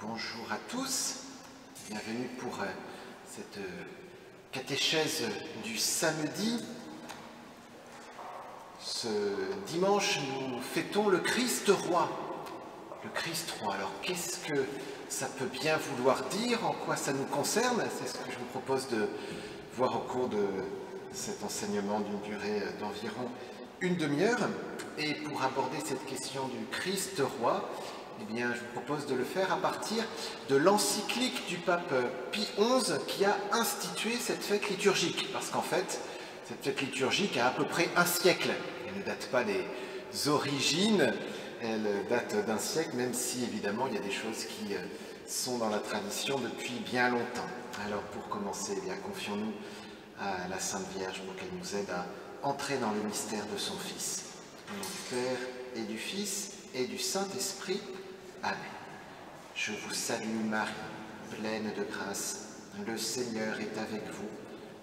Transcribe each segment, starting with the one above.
Bonjour à tous, bienvenue pour cette catéchèse du samedi. Ce dimanche, nous fêtons le Christ roi. Le Christ roi, alors qu'est-ce que ça peut bien vouloir dire? En quoi ça nous concerne? C'est ce que je vous propose de voir au cours de cet enseignement d'une durée d'environ une demi-heure. Et pour aborder cette question du Christ roi, eh bien, je vous propose de le faire à partir de l'encyclique du pape Pie XI qui a institué cette fête liturgique. Parce qu'en fait, cette fête liturgique a à peu près un siècle. Elle ne date pas des origines, elle date d'un siècle, même si évidemment il y a des choses qui sont dans la tradition depuis bien longtemps. Alors pour commencer, eh bien, confions-nous à la Sainte Vierge pour qu'elle nous aide à entrer dans le mystère de son Fils. Au nom du Père et du Fils et du Saint-Esprit. Amen. Je vous salue Marie, pleine de grâce, le Seigneur est avec vous.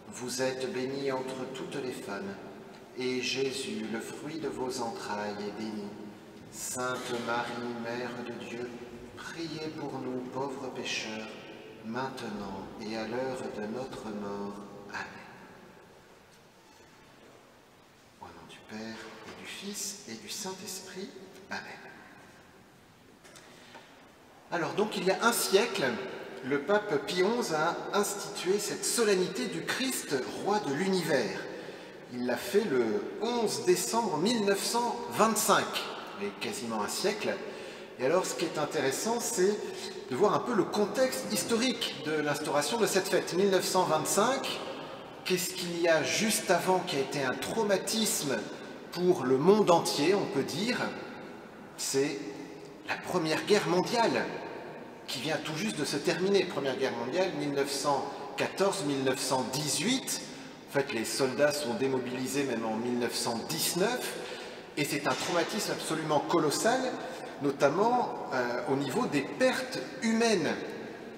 Vous êtes bénie entre toutes les femmes, et Jésus, le fruit de vos entrailles, est béni. Sainte Marie, Mère de Dieu, priez pour nous pauvres pécheurs, maintenant et à l'heure de notre mort. Amen. Au nom du Père et du Fils et du Saint-Esprit. Amen. Alors donc il y a un siècle, le pape Pie XI a institué cette solennité du Christ, roi de l'univers. Il l'a fait le 11 décembre 1925, il y a quasiment un siècle. Et alors ce qui est intéressant, c'est de voir un peu le contexte historique de l'instauration de cette fête. 1925, qu'est-ce qu'il y a juste avant qui a été un traumatisme pour le monde entier, on peut dire? C'est la Première Guerre mondiale, qui vient tout juste de se terminer. Première Guerre mondiale, 1914-1918. En fait, les soldats sont démobilisés même en 1919. Et c'est un traumatisme absolument colossal, notamment au niveau des pertes humaines.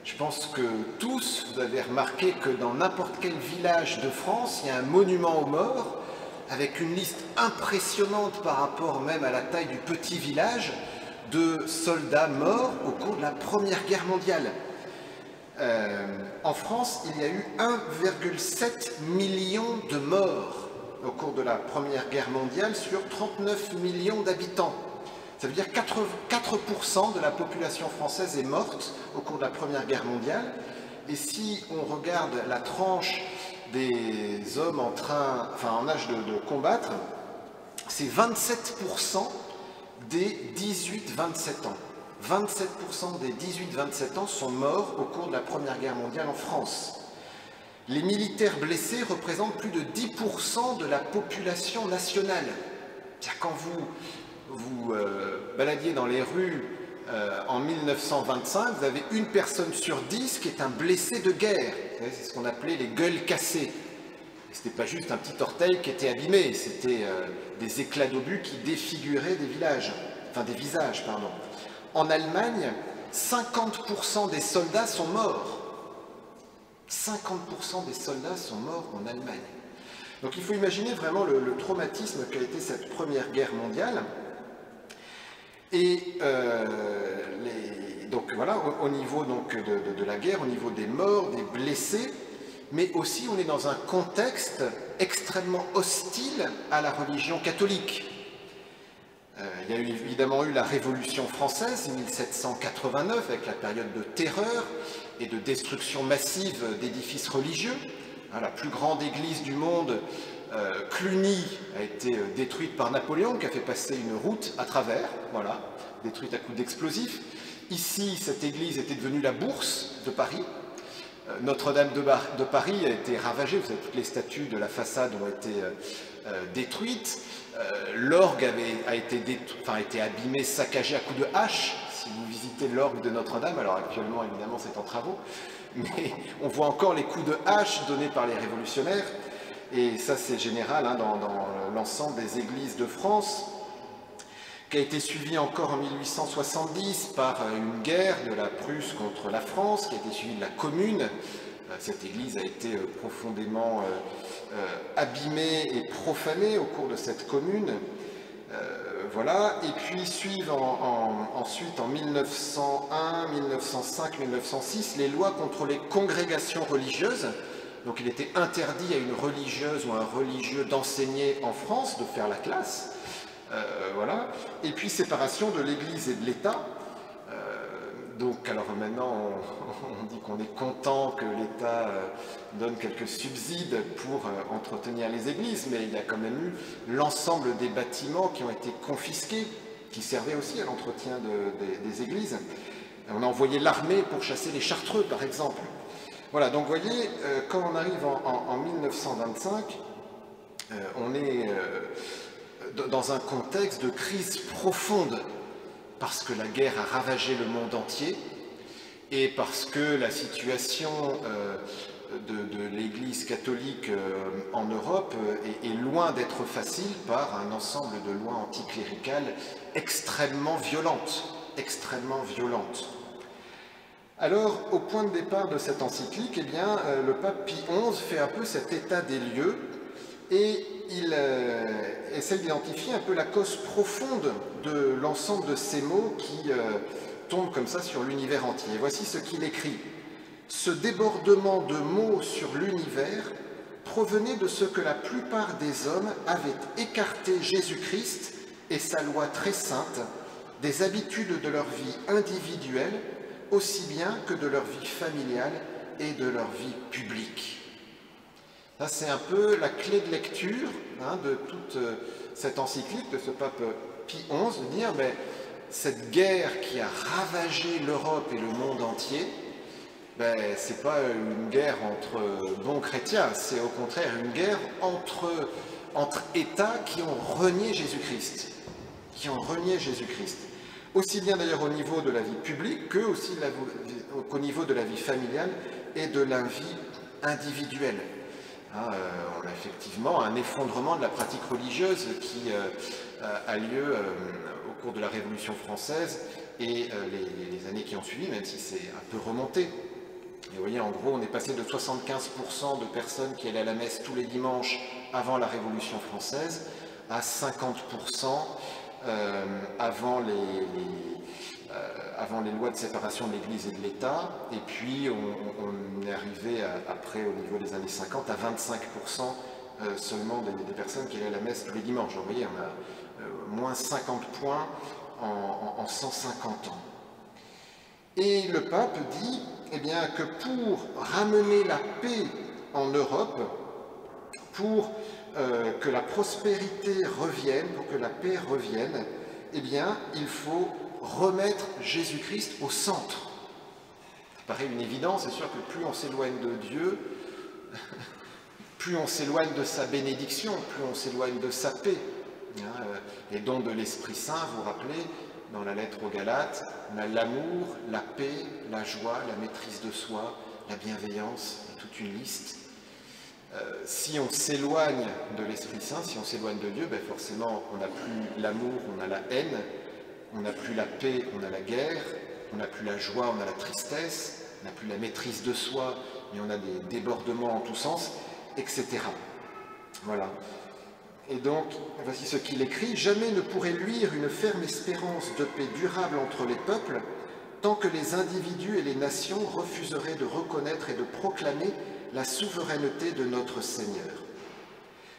Je pense que tous, vous avez remarqué que dans n'importe quel village de France, il y a un monument aux morts, avec une liste impressionnante par rapport même à la taille du petit village, de soldats morts au cours de la Première Guerre mondiale. En France, il y a eu 1,7 million de morts au cours de la Première Guerre mondiale sur 39 millions d'habitants. Ça veut dire 4% de la population française est morte au cours de la Première Guerre mondiale. Et si on regarde la tranche des hommes en âge de combattre, c'est 27% des 18-27 ans. 27% des 18-27 ans sont morts au cours de la Première Guerre mondiale en France. Les militaires blessés représentent plus de 10% de la population nationale. C'est-à-dire quand vous baladiez dans les rues en 1925, vous avez une personne sur 10 qui est un blessé de guerre. C'est ce qu'on appelait les gueules cassées. Ce n'était pas juste un petit orteil qui était abîmé, c'était des éclats d'obus qui défiguraient des visages. En Allemagne, 50% des soldats sont morts. 50% des soldats sont morts en Allemagne. Donc il faut imaginer vraiment le traumatisme qu'a été cette Première Guerre mondiale. Et donc voilà, au niveau donc, de la guerre, au niveau des morts, des blessés, mais aussi on est dans un contexte extrêmement hostile à la religion catholique. Il y a évidemment eu la Révolution française, 1789, avec la période de terreur et de destruction massive d'édifices religieux. La plus grande église du monde, Cluny, a été détruite par Napoléon, qui a fait passer une route à travers, voilà, détruite à coups d'explosifs. Ici, cette église était devenue la Bourse de Paris. Notre-Dame de Paris a été ravagée, vous savez, toutes les statues de la façade ont été détruites. L'orgue a été abîmé, saccagé à coups de hache. Si vous visitez l'orgue de Notre-Dame, alors actuellement évidemment c'est en travaux, mais on voit encore les coups de hache donnés par les révolutionnaires. Et ça c'est général dans l'ensemble des églises de France, qui a été suivi encore en 1870 par une guerre de la Prusse contre la France, qui a été suivie de la Commune. Cette église a été profondément abîmée et profanée au cours de cette Commune. voilà, et puis suivent ensuite en 1901, 1905, 1906 les lois contre les congrégations religieuses. Donc il était interdit à une religieuse ou un religieux d'enseigner en France, de faire la classe. Voilà. Et puis séparation de l'Église et de l'État. Donc alors maintenant on dit qu'on est content que l'État donne quelques subsides pour entretenir les églises, mais il y a quand même eu l'ensemble des bâtiments qui ont été confisqués, qui servaient aussi à l'entretien des églises. On a envoyé l'armée pour chasser les Chartreux par exemple. Voilà, donc vous voyez, quand on arrive en 1925, on est dans un contexte de crise profonde, parce que la guerre a ravagé le monde entier et parce que la situation de l'Église catholique en Europe est loin d'être facile par un ensemble de lois anticléricales extrêmement violentes, extrêmement violentes. Alors, au point de départ de cette encyclique, eh bien, le pape Pie XI fait un peu cet état des lieux et il essaie d'identifier un peu la cause profonde de l'ensemble de ces mots qui tombent comme ça sur l'univers entier. Et voici ce qu'il écrit. « Ce débordement de mots sur l'univers provenait de ce que la plupart des hommes avaient écarté Jésus-Christ et sa loi très sainte des habitudes de leur vie individuelle, aussi bien que de leur vie familiale et de leur vie publique. » Ça, c'est un peu la clé de lecture de toute cette encyclique de ce pape Pie XI, de dire mais cette guerre qui a ravagé l'Europe et le monde entier, ben, ce n'est pas une guerre entre bons chrétiens, c'est au contraire une guerre entre États qui ont renié Jésus-Christ, aussi bien d'ailleurs au niveau de la vie publique que aussi qu'au niveau de la vie familiale et de la vie individuelle. On a effectivement un effondrement de la pratique religieuse qui a lieu au cours de la Révolution française et les années qui ont suivi, même si c'est un peu remonté. Et vous voyez, en gros, on est passé de 75% de personnes qui allaient à la messe tous les dimanches avant la Révolution française à 50% avant les lois de séparation de l'Église et de l'État, et puis on est arrivé après, au niveau des années 50, à 25% seulement des personnes qui allaient à la messe tous les dimanches. Donc, vous voyez, on a moins 50 points en 150 ans. Et le pape dit eh bien, que pour ramener la paix en Europe, pour que la prospérité revienne, pour que la paix revienne, eh bien, il faut remettre Jésus-Christ au centre. Ça paraît une évidence, c'est sûr que plus on s'éloigne de Dieu, plus on s'éloigne de sa bénédiction, plus on s'éloigne de sa paix. Les dons de l'Esprit Saint, vous vous rappelez, dans la lettre aux Galates, on a l'amour, la paix, la joie, la maîtrise de soi, la bienveillance, toute une liste. Si on s'éloigne de l'Esprit Saint, si on s'éloigne de Dieu, ben forcément on n'a plus l'amour, on a la haine, on n'a plus la paix, on a la guerre, on n'a plus la joie, on a la tristesse, on n'a plus la maîtrise de soi, mais on a des débordements en tous sens, etc. Voilà. Et donc, voici ce qu'il écrit. « Jamais ne pourrait luire une ferme espérance de paix durable entre les peuples, tant que les individus et les nations refuseraient de reconnaître et de proclamer la souveraineté de notre Seigneur.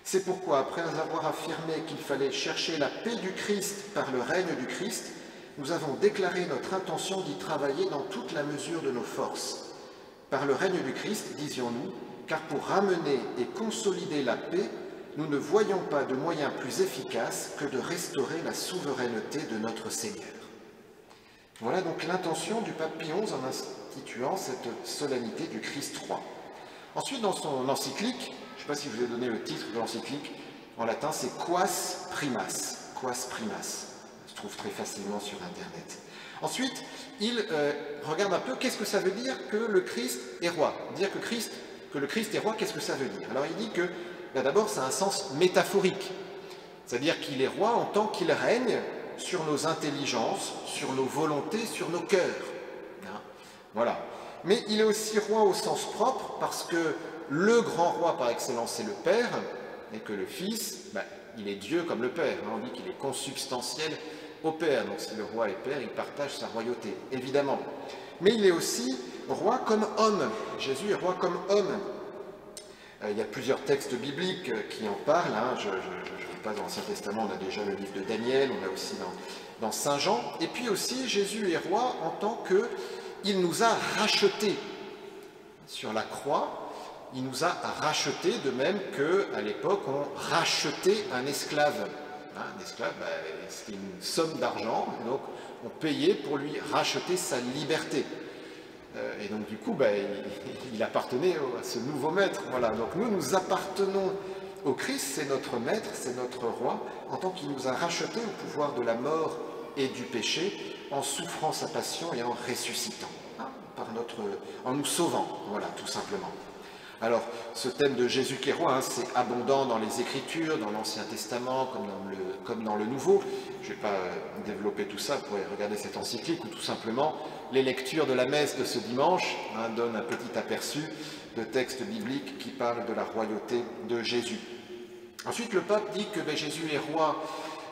C'est pourquoi, après avoir affirmé qu'il fallait chercher la paix du Christ par le règne du Christ, nous avons déclaré notre intention d'y travailler dans toute la mesure de nos forces. Par le règne du Christ, disions-nous, car pour ramener et consolider la paix, nous ne voyons pas de moyen plus efficace que de restaurer la souveraineté de notre Seigneur. » Voilà donc l'intention du pape Pie XI en instituant cette solennité du Christ roi. Ensuite, dans son encyclique, je ne sais pas si je vous ai donné le titre de l'encyclique, en latin c'est Quas Primas. Quas Primas. Ça se trouve très facilement sur Internet. Ensuite, il regarde un peu qu'est-ce que ça veut dire que le Christ est roi. Dire que le Christ est roi, qu'est-ce que ça veut dire? Alors il dit que d'abord, ça a un sens métaphorique, c'est-à-dire qu'il est roi en tant qu'il règne sur nos intelligences, sur nos volontés, sur nos cœurs. Voilà. Mais il est aussi roi au sens propre, parce que le grand roi par excellence, c'est le Père, et que le Fils, il est Dieu comme le Père. On dit qu'il est consubstantiel au Père. Donc si le roi est Père, il partage sa royauté, évidemment. Mais il est aussi roi comme homme. Jésus est roi comme homme. Il y a plusieurs textes bibliques qui en parlent. Je ne lis pas dans l'Ancien Testament, on a déjà le livre de Daniel, on a aussi dans Saint Jean. Et puis aussi, Jésus est roi en tant qu'il nous a rachetés. Sur la croix, il nous a rachetés, de même qu'à l'époque, on rachetait un esclave. Un esclave, c'était une somme d'argent, donc on payait pour lui racheter sa liberté. Et donc du coup, il appartenait à ce nouveau maître. Voilà. Donc nous appartenons au Christ, c'est notre maître, c'est notre roi, en tant qu'il nous a rachetés au pouvoir de la mort et du péché, en souffrant sa passion et en ressuscitant, en nous sauvant, voilà, tout simplement. Alors, ce thème de Jésus qui est roi, c'est abondant dans les Écritures, dans l'Ancien Testament, comme dans le Nouveau. Je ne vais pas développer tout ça, vous pourrez regarder cette encyclique, ou tout simplement, les lectures de la messe de ce dimanche donnent un petit aperçu de textes bibliques qui parlent de la royauté de Jésus. Ensuite, le pape dit que Jésus est roi,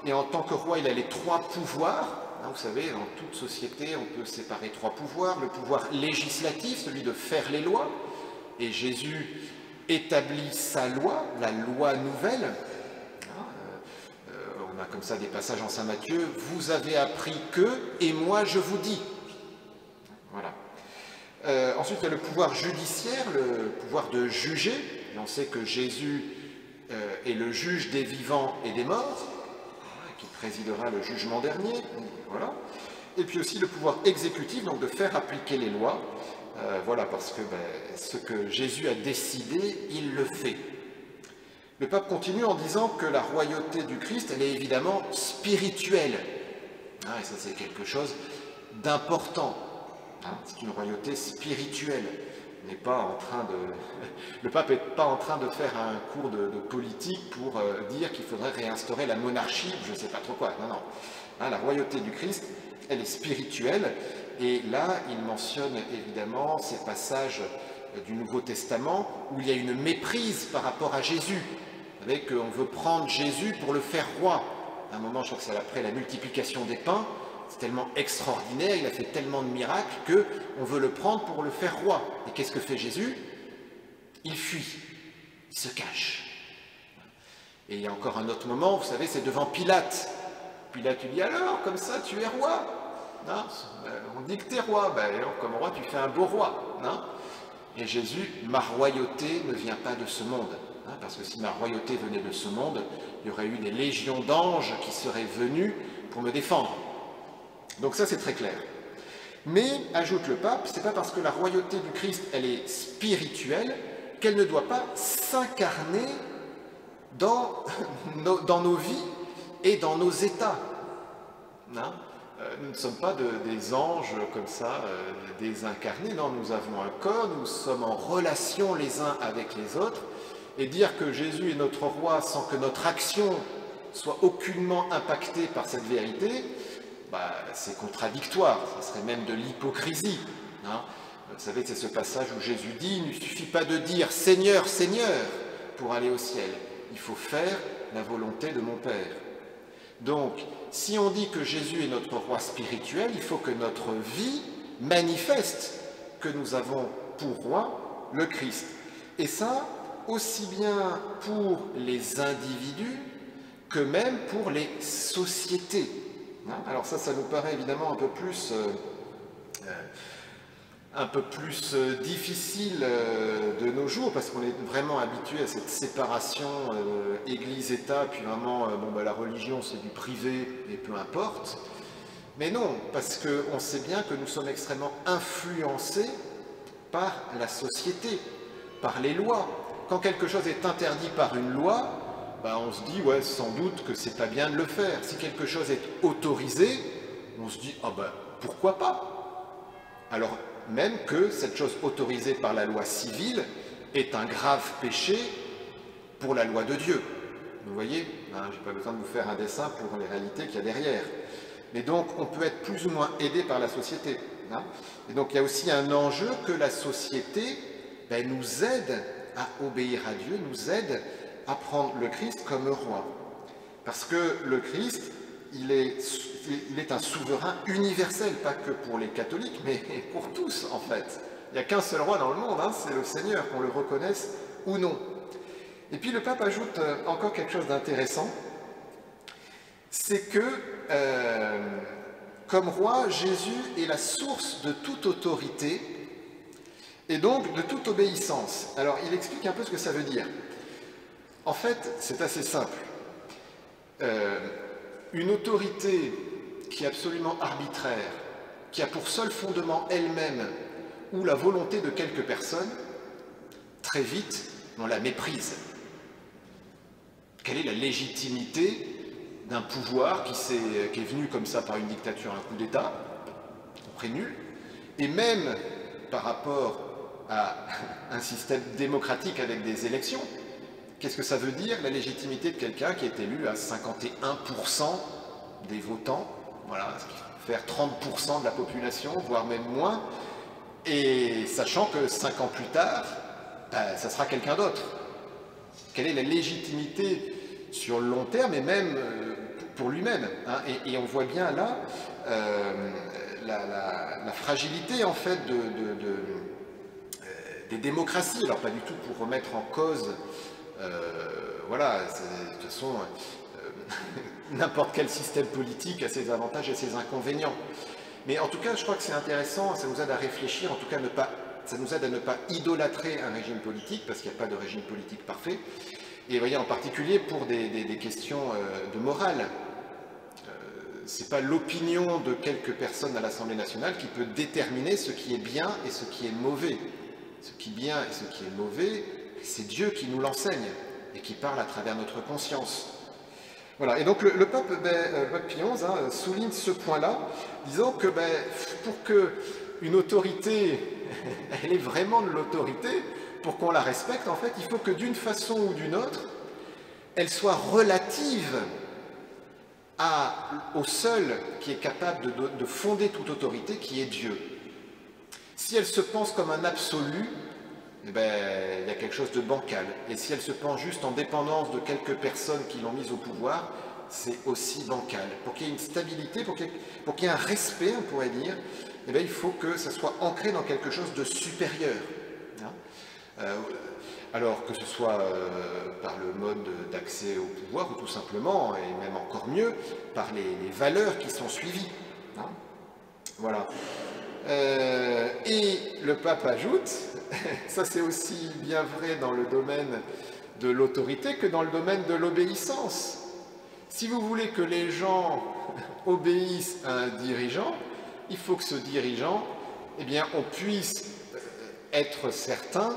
et en tant que roi, il a les trois pouvoirs. Vous savez, dans toute société, on peut séparer trois pouvoirs. Le pouvoir législatif, celui de faire les lois. Et Jésus établit sa loi, la loi nouvelle. On a comme ça des passages en Saint Matthieu. « Vous avez appris que, et moi je vous dis ». Voilà. Ensuite, il y a le pouvoir judiciaire, le pouvoir de juger. Et on sait que Jésus est le juge des vivants et des morts, qui présidera le jugement dernier. Voilà. Et puis aussi le pouvoir exécutif, donc de faire appliquer les lois. Voilà, parce que ce que Jésus a décidé, il le fait. Le pape continue en disant que la royauté du Christ, elle est évidemment spirituelle. Et ça, c'est quelque chose d'important. C'est une royauté spirituelle. Il n'est pas en train de... Le pape n'est pas en train de faire un cours de politique pour dire qu'il faudrait réinstaurer la monarchie, je ne sais pas trop quoi. Non, non. La royauté du Christ, elle est spirituelle. Et là, il mentionne évidemment ces passages du Nouveau Testament où il y a une méprise par rapport à Jésus. Vous savez qu'on veut prendre Jésus pour le faire roi. À un moment, je crois que c'est après la multiplication des pains, c'est tellement extraordinaire, il a fait tellement de miracles qu'on veut le prendre pour le faire roi. Et qu'est-ce que fait Jésus? Il fuit, il se cache. Et il y a encore un autre moment, vous savez, c'est devant Pilate. Pilate lui dit, alors, comme ça, tu es roi? Non, on dit que tu es roi, comme roi tu fais un beau roi. Non, et Jésus, ma royauté ne vient pas de ce monde. Parce que si ma royauté venait de ce monde, il y aurait eu des légions d'anges qui seraient venus pour me défendre. Donc ça c'est très clair. Mais, ajoute le pape, c'est pas parce que la royauté du Christ elle est spirituelle qu'elle ne doit pas s'incarner dans nos vies et dans nos états. Nous ne sommes pas des anges comme ça, désincarnés. Non, nous avons un corps, nous sommes en relation les uns avec les autres. Et dire que Jésus est notre roi sans que notre action soit aucunement impactée par cette vérité, c'est contradictoire, ça serait même de l'hypocrisie. Vous savez, c'est ce passage où Jésus dit, il ne suffit pas de dire « Seigneur, Seigneur » pour aller au ciel. Il faut faire la volonté de mon Père. Donc, si on dit que Jésus est notre roi spirituel, il faut que notre vie manifeste que nous avons pour roi le Christ. Et ça, aussi bien pour les individus que même pour les sociétés. Alors ça nous paraît évidemment un peu plus difficile de nos jours, parce qu'on est vraiment habitué à cette séparation Église-État, puis vraiment, la religion c'est du privé et peu importe. Mais non, parce qu'on sait bien que nous sommes extrêmement influencés par la société, par les lois. Quand quelque chose est interdit par une loi, on se dit, ouais, sans doute que c'est pas bien de le faire. Si quelque chose est autorisé, on se dit, pourquoi pas? Alors, même que cette chose autorisée par la loi civile est un grave péché pour la loi de Dieu. Vous voyez, je n'ai pas besoin de vous faire un dessin pour les réalités qu'il y a derrière. Mais donc, on peut être plus ou moins aidé par la société. Et donc, il y a aussi un enjeu que la société nous aide à obéir à Dieu, nous aide à prendre le Christ comme roi. Parce que le Christ, il est un souverain universel, pas que pour les catholiques, mais pour tous en fait. Il n'y a qu'un seul roi dans le monde, hein, c'est le Seigneur, qu'on le reconnaisse ou non. Et puis le pape ajoute encore quelque chose d'intéressant, c'est que, comme roi, Jésus est la source de toute autorité et donc de toute obéissance. Alors il explique un peu ce que ça veut dire. En fait, c'est assez simple. Une autorité qui est absolument arbitraire, qui a pour seul fondement elle-même ou la volonté de quelques personnes, très vite, on la méprise. Quelle est la légitimité d'un pouvoir qui est venu comme ça par une dictature, un coup d'État, après nul, et même par rapport à un système démocratique avec des élections? Qu'est-ce que ça veut dire, la légitimité de quelqu'un qui est élu à 51% des votants, voilà, ce qui fait faire 30% de la population, voire même moins, et sachant que 5 ans plus tard, ben, ça sera quelqu'un d'autre. Quelle est la légitimité sur le long terme et même pour lui-même, hein, et on voit bien là la fragilité en fait des démocraties. Alors pas du tout pour remettre en cause, voilà, de toute façon, n'importe quel système politique a ses avantages et ses inconvénients. Mais en tout cas, je crois que c'est intéressant, ça nous aide à réfléchir, en tout cas ça nous aide à ne pas idolâtrer un régime politique, parce qu'il n'y a pas de régime politique parfait. Et vous voyez, en particulier pour des questions de morale. Ce n'est pas l'opinion de quelques personnes à l'Assemblée nationale qui peut déterminer ce qui est bien et ce qui est mauvais. Ce qui est bien et ce qui est mauvais, c'est Dieu qui nous l'enseigne et qui parle à travers notre conscience. Voilà, et donc le pape Pie XI souligne ce point-là, disant que pour qu'une autorité, elle ait vraiment de l'autorité, pour qu'on la respecte, en fait, il faut que d'une façon ou d'une autre, elle soit relative au seul qui est capable de fonder toute autorité, qui est Dieu. Si elle se pense comme un absolu, il y a quelque chose de bancal. Et si elle se pense juste en dépendance de quelques personnes qui l'ont mise au pouvoir, c'est aussi bancal. Pour qu'il y ait une stabilité, pour qu'il y ait un respect, on pourrait dire, il faut que ça soit ancré dans quelque chose de supérieur. Alors que ce soit par le mode d'accès au pouvoir, ou tout simplement, et même encore mieux, par les valeurs qui sont suivies. Hein, voilà. Et le pape ajoute, ça c'est aussi bien vrai dans le domaine de l'autorité que dans le domaine de l'obéissance. Si vous voulez que les gens obéissent à un dirigeant, il faut que ce dirigeant, eh bien, on puisse être certain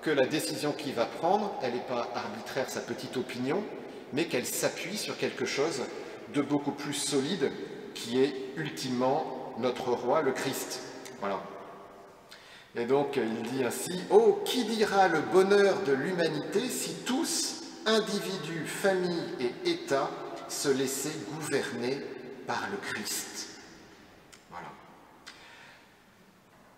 que la décision qu'il va prendre, elle n'est pas arbitraire, sa petite opinion, mais qu'elle s'appuie sur quelque chose de beaucoup plus solide, qui est ultimement notre roi, le Christ. Voilà. Et donc, il dit ainsi, « Oh, qui dira le bonheur de l'humanité si tous, individus, familles et États, se laissaient gouverner par le Christ ?» Voilà.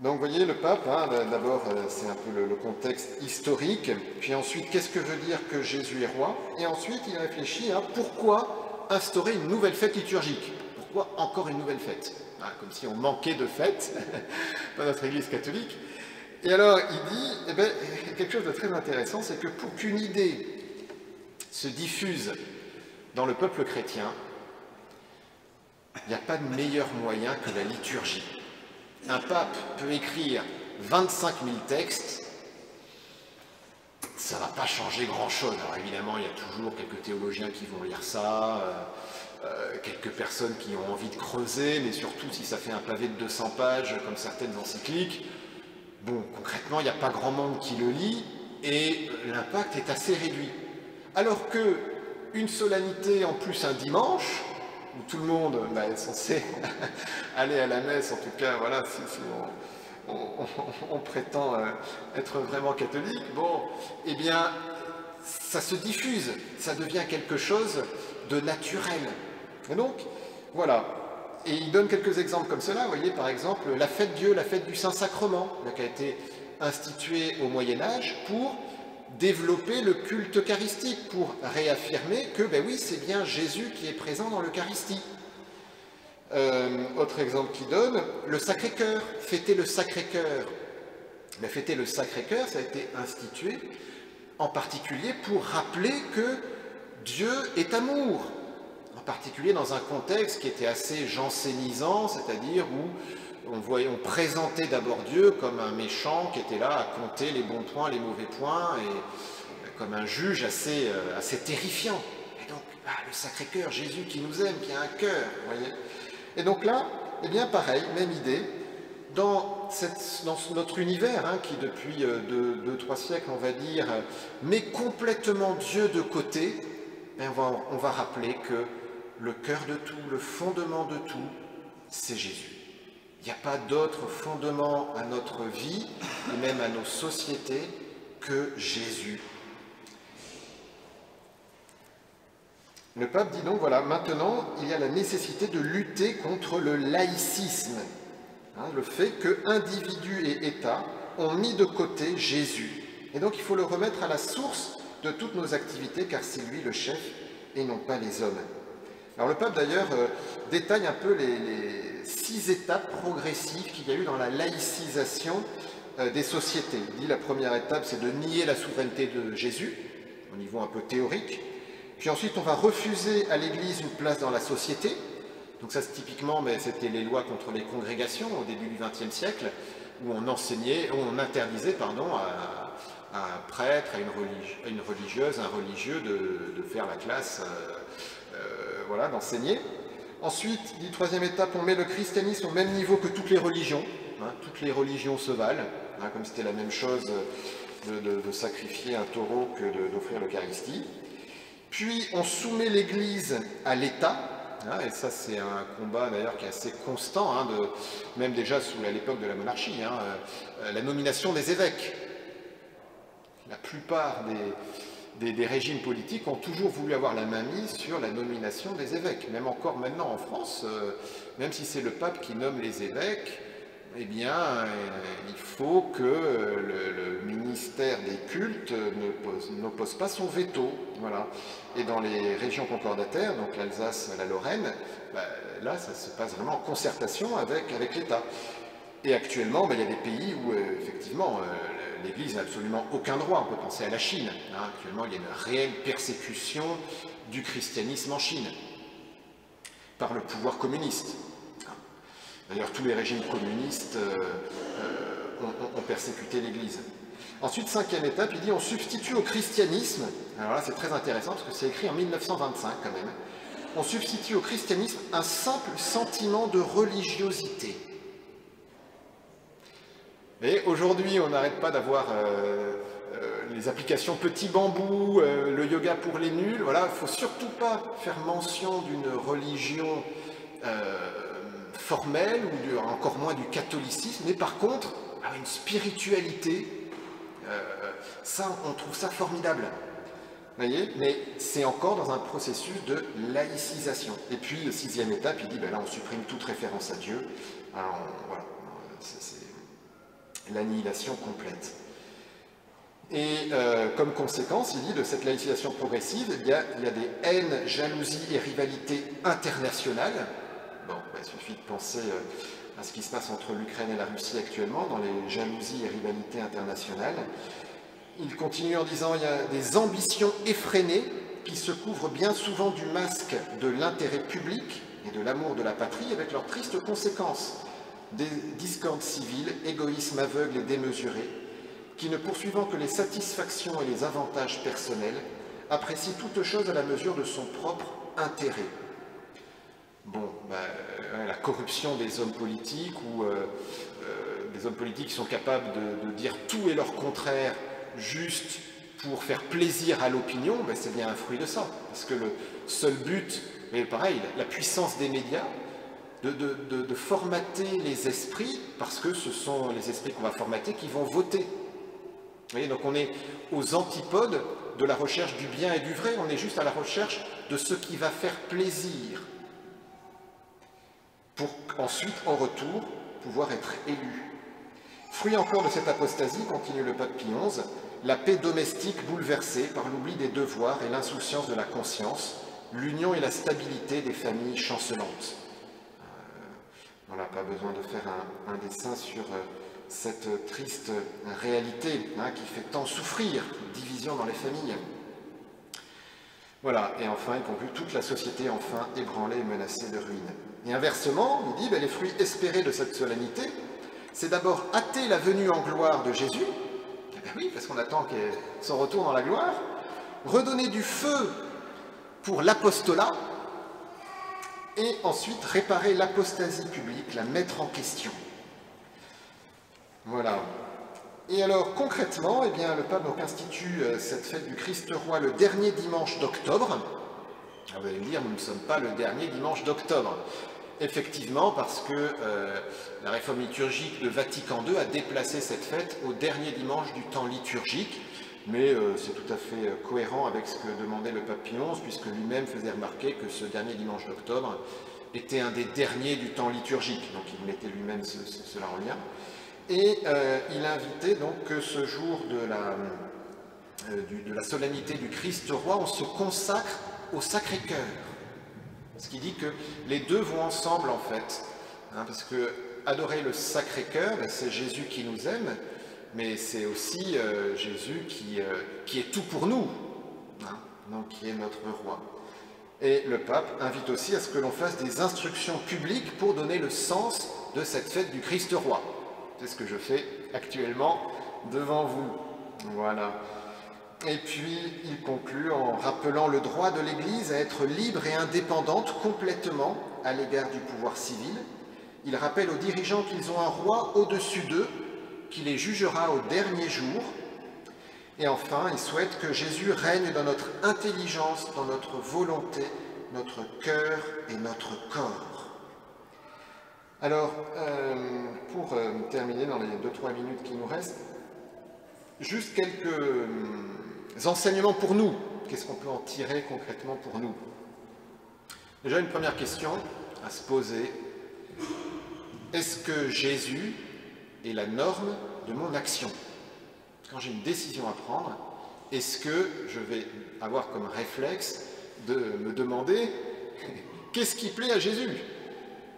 Donc, vous voyez, le pape, hein, d'abord, c'est un peu le contexte historique, puis ensuite, qu'est-ce que veut dire que Jésus est roi? Et ensuite, il réfléchit à pourquoi instaurer une nouvelle fête liturgique? Pourquoi encore une nouvelle fête? Comme si on manquait de fêtes dans notre Église catholique. Et alors, il dit, quelque chose de très intéressant, c'est que pour qu'une idée se diffuse dans le peuple chrétien, il n'y a pas de meilleur moyen que la liturgie. Un pape peut écrire 25 000 textes, ça ne va pas changer grand-chose. Alors évidemment, il y a toujours quelques théologiens qui vont lire ça, quelques personnes qui ont envie de creuser, mais surtout si ça fait un pavé de 200 pages, comme certaines encycliques, bon, concrètement, il n'y a pas grand monde qui le lit, et l'impact est assez réduit. Alors que une solennité, en plus un dimanche, où tout le monde est censé aller à la messe, en tout cas, voilà, si on prétend être vraiment catholique, bon, eh bien, ça se diffuse, ça devient quelque chose de naturel. Et donc, voilà. Et il donne quelques exemples comme cela. Vous voyez, par exemple, la fête Dieu, la fête du Saint-Sacrement, qui a été instituée au Moyen-Âge pour développer le culte eucharistique, pour réaffirmer que, ben oui, c'est bien Jésus qui est présent dans l'Eucharistie. Autre exemple qui donne, le Sacré-Cœur, fêter le Sacré-Cœur. Mais fêter le Sacré-Cœur, ça a été institué en particulier pour rappeler que Dieu est amour, en particulier dans un contexte qui était assez jansénisant, c'est-à-dire où on présentait d'abord Dieu comme un méchant qui était là à compter les bons points, les mauvais points, et comme un juge assez terrifiant. Et donc, le Sacré-Cœur, Jésus qui nous aime, qui a un cœur, vous voyez. Et donc là, eh bien pareil, même idée, dans notre univers, qui depuis 2-3 siècles, on va dire, met complètement Dieu de côté, on va rappeler que le cœur de tout, le fondement de tout, c'est Jésus. Il n'y a pas d'autre fondement à notre vie, et même à nos sociétés, que Jésus. Le pape dit donc, voilà, maintenant, il y a la nécessité de lutter contre le laïcisme, le fait que individus et États ont mis de côté Jésus. Et donc, il faut le remettre à la source de toutes nos activités, car c'est lui le chef et non pas les hommes. Alors, le pape, d'ailleurs, détaille un peu les 6 étapes progressives qu'il y a eu dans la laïcisation des sociétés. Il dit la première étape, c'est de nier la souveraineté de Jésus, au niveau un peu théorique. Puis ensuite, on va refuser à l'Église une place dans la société. Donc ça, typiquement, c'était les lois contre les congrégations au début du XXe siècle, où on interdisait à un prêtre, à une religieuse, un religieux de faire la classe, voilà, d'enseigner. Ensuite, dit troisième étape, on met le christianisme au même niveau que toutes les religions. Toutes les religions se valent, comme c'était la même chose de sacrifier un taureau que d'offrir l'Eucharistie. Puis on soumet l'Église à l'État, et ça c'est un combat d'ailleurs qui est assez constant, même déjà sous l'époque de la monarchie, la nomination des évêques. La plupart des régimes politiques ont toujours voulu avoir la main mise sur la nomination des évêques. Même encore maintenant en France, même si c'est le pape qui nomme les évêques, eh bien, il faut que le ministère des cultes n'oppose pas son veto. Voilà. Et dans les régions concordataires, donc l'Alsace, la Lorraine, là, ça se passe vraiment en concertation avec l'État. Et actuellement, il y a des pays où, effectivement, l'Église n'a absolument aucun droit. On peut penser à la Chine. Actuellement, il y a une réelle persécution du christianisme en Chine par le pouvoir communiste. D'ailleurs, tous les régimes communistes ont persécuté l'Église. Ensuite, cinquième étape, il dit on substitue au christianisme, alors là c'est très intéressant parce que c'est écrit en 1925 quand même, on substitue au christianisme un simple sentiment de religiosité. Et aujourd'hui, on n'arrête pas d'avoir les applications petits bambous, le yoga pour les nuls, voilà, il ne faut surtout pas faire mention d'une religion formelle, ou encore moins du catholicisme, mais par contre, une spiritualité, ça, on trouve ça formidable. Vous voyez, mais c'est encore dans un processus de laïcisation. Et puis, la sixième étape, il dit, là, on supprime toute référence à Dieu. Alors, voilà, c'est l'annihilation complète. Et comme conséquence, il dit, de cette laïcisation progressive, il y a des haines, jalousies et rivalités internationales. Bon, il suffit de penser à ce qui se passe entre l'Ukraine et la Russie actuellement, dans les jalousies et rivalités internationales. Il continue en disant il y a des ambitions effrénées qui se couvrent bien souvent du masque de l'intérêt public et de l'amour de la patrie, avec leurs tristes conséquences. Des discordes civiles, égoïsme aveugle et démesuré, qui ne poursuivant que les satisfactions et les avantages personnels, apprécient toute chose à la mesure de son propre intérêt. Bon, la corruption des hommes politiques, ou des hommes politiques qui sont capables de dire tout et leur contraire juste pour faire plaisir à l'opinion, c'est bien un fruit de ça. Parce que le seul but, mais pareil, la puissance des médias, de formater les esprits, parce que ce sont les esprits qu'on va formater qui vont voter. Vous voyez, donc on est aux antipodes de la recherche du bien et du vrai, on est juste à la recherche de ce qui va faire plaisir, pour ensuite, en retour, pouvoir être élu. Fruit encore de cette apostasie, continue le pape Pie XI, la paix domestique bouleversée par l'oubli des devoirs et l'insouciance de la conscience, l'union et la stabilité des familles chancelantes. On n'a pas besoin de faire un dessin sur cette triste réalité qui fait tant souffrir, division dans les familles. Voilà, et enfin, il conclut, toute la société enfin ébranlée et menacée de ruine. Et inversement, il dit, les fruits espérés de cette solennité, c'est d'abord hâter la venue en gloire de Jésus, eh bien oui, parce qu'on attend son retour dans la gloire, redonner du feu pour l'apostolat, et ensuite réparer l'apostasie publique, la mettre en question. Voilà. Et alors, concrètement, eh bien, le pape donc institue cette fête du Christ roi le dernier dimanche d'octobre. Vous allez me dire, nous ne sommes pas le dernier dimanche d'octobre. Effectivement, parce que la réforme liturgique de Vatican II a déplacé cette fête au dernier dimanche du temps liturgique, mais c'est tout à fait cohérent avec ce que demandait le pape Pie XI, puisque lui-même faisait remarquer que ce dernier dimanche d'octobre était un des derniers du temps liturgique, donc il mettait lui-même cela en lien. Et il invitait donc que ce jour de la solennité du Christ roi, on se consacre au Sacré-Cœur. Ce qui dit que les deux vont ensemble en fait, parce que adorer le Sacré-Cœur, c'est Jésus qui nous aime, mais c'est aussi Jésus qui est tout pour nous, donc qui est notre roi. Et le pape invite aussi à ce que l'on fasse des instructions publiques pour donner le sens de cette fête du Christ roi. C'est ce que je fais actuellement devant vous. Voilà. Et puis, il conclut en rappelant le droit de l'Église à être libre et indépendante complètement à l'égard du pouvoir civil. Il rappelle aux dirigeants qu'ils ont un roi au-dessus d'eux, qui les jugera au dernier jour. Et enfin, il souhaite que Jésus règne dans notre intelligence, dans notre volonté, notre cœur et notre corps. Alors, pour terminer dans les 2-3 minutes qui nous restent, juste quelques enseignements pour nous. Qu'est-ce qu'on peut en tirer concrètement pour nous? Déjà, une première question à se poser. Est-ce que Jésus est la norme de mon action? Quand j'ai une décision à prendre, est-ce que je vais avoir comme réflexe de me demander qu'est-ce qui plaît à Jésus?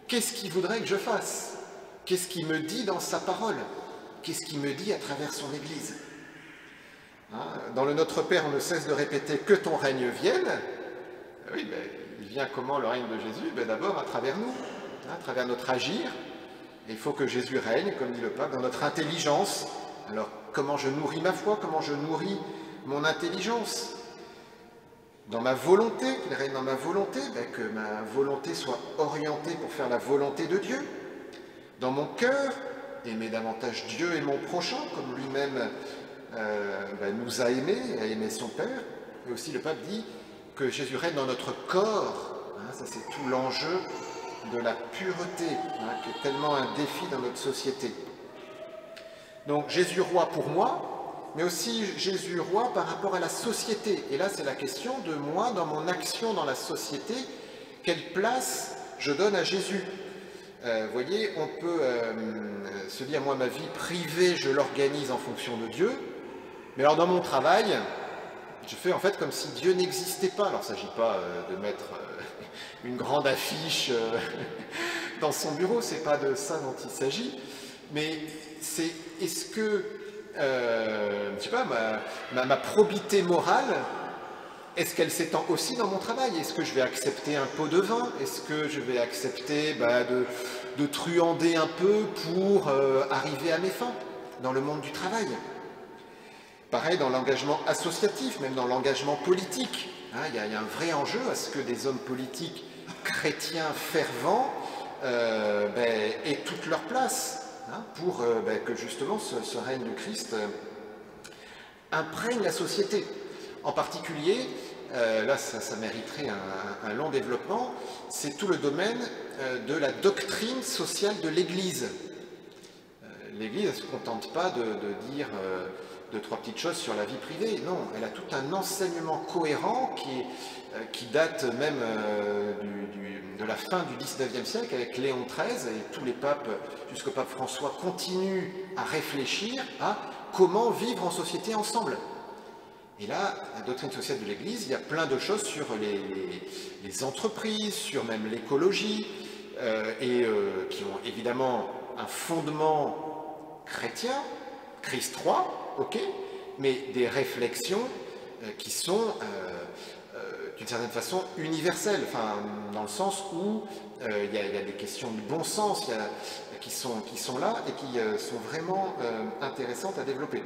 Qu'est-ce qu'il voudrait que je fasse? Qu'est-ce qu'il me dit dans sa parole? Qu'est-ce qu'il me dit à travers son Église? Dans le Notre Père, on ne cesse de répéter que ton règne vienne. Oui, il vient comment le règne de Jésus? D'abord à travers nous, à travers notre agir. Et il faut que Jésus règne, comme dit le pape, dans notre intelligence. Alors, comment je nourris ma foi? Comment je nourris mon intelligence? Dans ma volonté, qu'il règne dans ma volonté, que ma volonté soit orientée pour faire la volonté de Dieu. Dans mon cœur, aimer davantage Dieu et mon prochain, comme lui-même nous a aimés, a aimé son Père. Et aussi le pape dit que Jésus règne dans notre corps. Ça c'est tout l'enjeu de la pureté, qui est tellement un défi dans notre société. Donc Jésus roi pour moi, mais aussi Jésus roi par rapport à la société. Et là, c'est la question de moi, dans mon action dans la société, quelle place je donne à Jésus. Vous voyez, on peut se dire, moi, ma vie privée, je l'organise en fonction de Dieu, mais alors dans mon travail, je fais en fait comme si Dieu n'existait pas. Alors, il ne s'agit pas de mettre une grande affiche dans son bureau, c'est pas de ça dont il s'agit, mais c'est, est-ce que je ne sais pas, ma probité morale, est-ce qu'elle s'étend aussi dans mon travail? Est-ce que je vais accepter un pot de vin? Est-ce que je vais accepter de truander un peu pour arriver à mes fins dans le monde du travail? Pareil dans l'engagement associatif, même dans l'engagement politique. Il y a un vrai enjeu à ce que des hommes politiques chrétiens fervents aient toute leur place. Pour que justement ce règne de Christ imprègne la société. En particulier, là ça mériterait un long développement, c'est tout le domaine de la doctrine sociale de l'Église. L'Église ne se contente pas de dire deux, trois petites choses sur la vie privée. Non, elle a tout un enseignement cohérent qui date même de la fin du XIXe siècle avec Léon XIII, et tous les papes, jusqu'au pape François, continuent à réfléchir à comment vivre en société ensemble. Et là, la doctrine sociale de l'Église, il y a plein de choses sur les entreprises, sur même l'écologie, qui ont évidemment un fondement chrétien, Christ roi, ok, mais des réflexions qui sont d'une certaine façon universelles, enfin, dans le sens où il y a des questions de bon sens qui sont là et qui sont vraiment intéressantes à développer.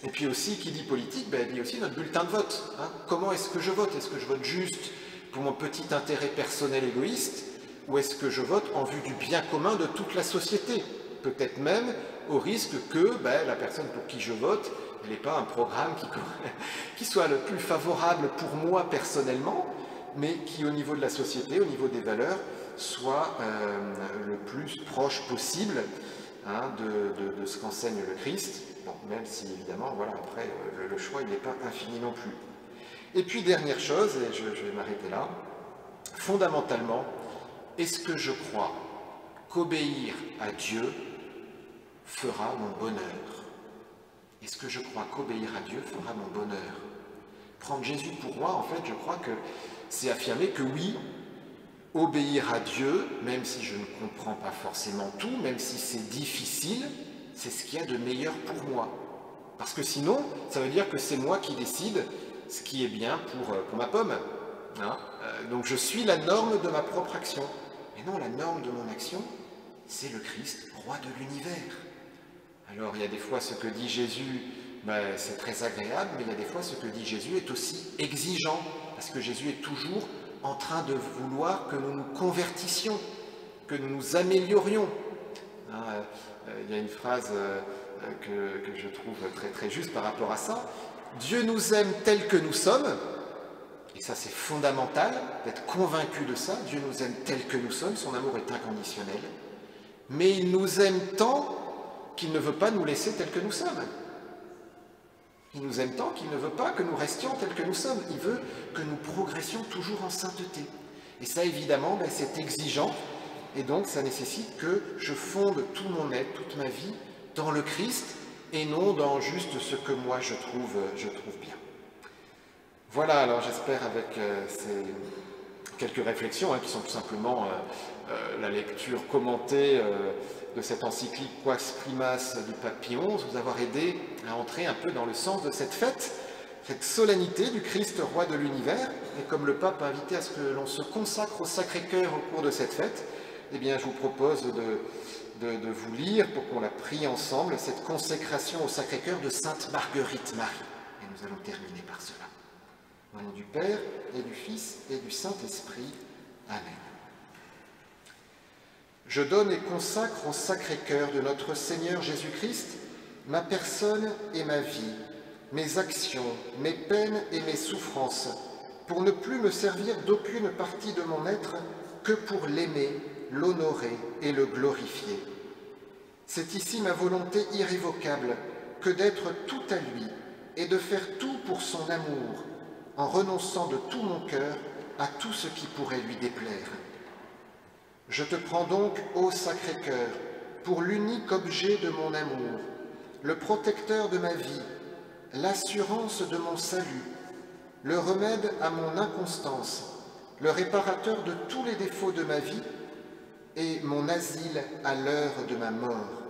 Et puis aussi, qui dit politique, dit aussi notre bulletin de vote. Hein. Comment est-ce que je vote? Est-ce que je vote juste pour mon petit intérêt personnel égoïste, ou est-ce que je vote en vue du bien commun de toute la société? Peut-être même au risque que la personne pour qui je vote n'ait pas un programme qui soit le plus favorable pour moi personnellement, mais qui au niveau de la société, au niveau des valeurs, soit le plus proche possible de ce qu'enseigne le Christ. Bon, même si évidemment, voilà, après, le choix il n'est pas infini non plus. Et puis dernière chose, et je vais m'arrêter là, fondamentalement, est-ce que je crois qu'obéir à Dieu fera mon bonheur? Est-ce que je crois qu'obéir à Dieu fera mon bonheur? Prendre Jésus pour roi, en fait, je crois que c'est affirmer que oui, obéir à Dieu, même si je ne comprends pas forcément tout, même si c'est difficile, c'est ce qu'il y a de meilleur pour moi. Parce que sinon, ça veut dire que c'est moi qui décide ce qui est bien pour ma pomme. Hein, donc je suis la norme de ma propre action. Mais non, la norme de mon action, c'est le Christ, roi de l'univers. Alors il y a des fois ce que dit Jésus, c'est très agréable, mais il y a des fois ce que dit Jésus est aussi exigeant, parce que Jésus est toujours en train de vouloir que nous nous convertissions, que nous nous améliorions. Hein, il y a une phrase que je trouve très très juste par rapport à ça. Dieu nous aime tels que nous sommes, et ça c'est fondamental d'être convaincu de ça. Dieu nous aime tels que nous sommes, son amour est inconditionnel, mais il nous aime tant qu'il ne veut pas nous laisser tels que nous sommes. Il nous aime tant qu'il ne veut pas que nous restions tels que nous sommes. Il veut que nous progressions toujours en sainteté. Et ça, évidemment, c'est exigeant. Et donc, ça nécessite que je fonde tout mon être, toute ma vie, dans le Christ, et non dans juste ce que moi je trouve bien. Voilà, alors j'espère avec ces quelques réflexions, qui sont tout simplement la lecture commentée de cette encyclique Quas Primas du pape Pie XI, vous avoir aidé à entrer un peu dans le sens de cette fête, cette solennité du Christ roi de l'univers. Et comme le pape a invité à ce que l'on se consacre au Sacré-Cœur au cours de cette fête, eh bien je vous propose de vous lire, pour qu'on la prie ensemble, cette consécration au Sacré-Cœur de Sainte Marguerite Marie. Et nous allons terminer par cela. Au nom du Père, et du Fils, et du Saint-Esprit. Amen. Je donne et consacre au Sacré-Cœur de notre Seigneur Jésus-Christ ma personne et ma vie, mes actions, mes peines et mes souffrances, pour ne plus me servir d'aucune partie de mon être que pour l'aimer, l'honorer et le glorifier. C'est ici ma volonté irrévocable que d'être tout à lui et de faire tout pour son amour, en renonçant de tout mon cœur à tout ce qui pourrait lui déplaire. Je te prends donc, ô Sacré-Cœur, pour l'unique objet de mon amour, le protecteur de ma vie, l'assurance de mon salut, le remède à mon inconstance, le réparateur de tous les défauts de ma vie et mon asile à l'heure de ma mort.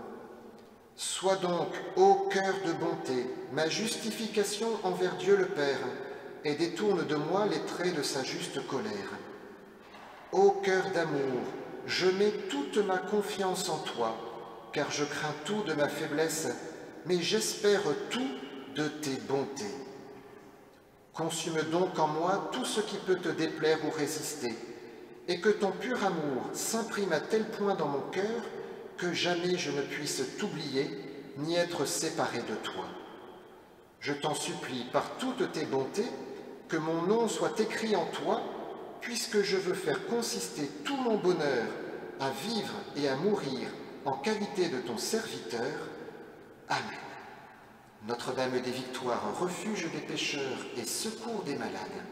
Sois donc, ô cœur de bonté, ma justification envers Dieu le Père, et détourne de moi les traits de sa juste colère. Ô cœur d'amour, je mets toute ma confiance en toi, car je crains tout de ma faiblesse, mais j'espère tout de tes bontés. Consume donc en moi tout ce qui peut te déplaire ou résister, et que ton pur amour s'imprime à tel point dans mon cœur que jamais je ne puisse t'oublier ni être séparé de toi. Je t'en supplie par toutes tes bontés que mon nom soit écrit en toi, puisque je veux faire consister tout mon bonheur à vivre et à mourir en qualité de ton serviteur. Amen. Notre-Dame des Victoires, refuge des pécheurs et secours des malades.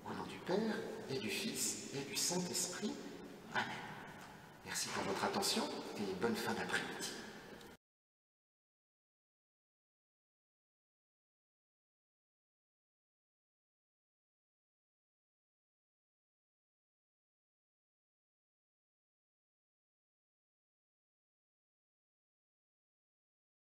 Au nom du Père, et du Fils, et du Saint-Esprit. Amen. Merci pour votre attention et bonne fin d'après-midi.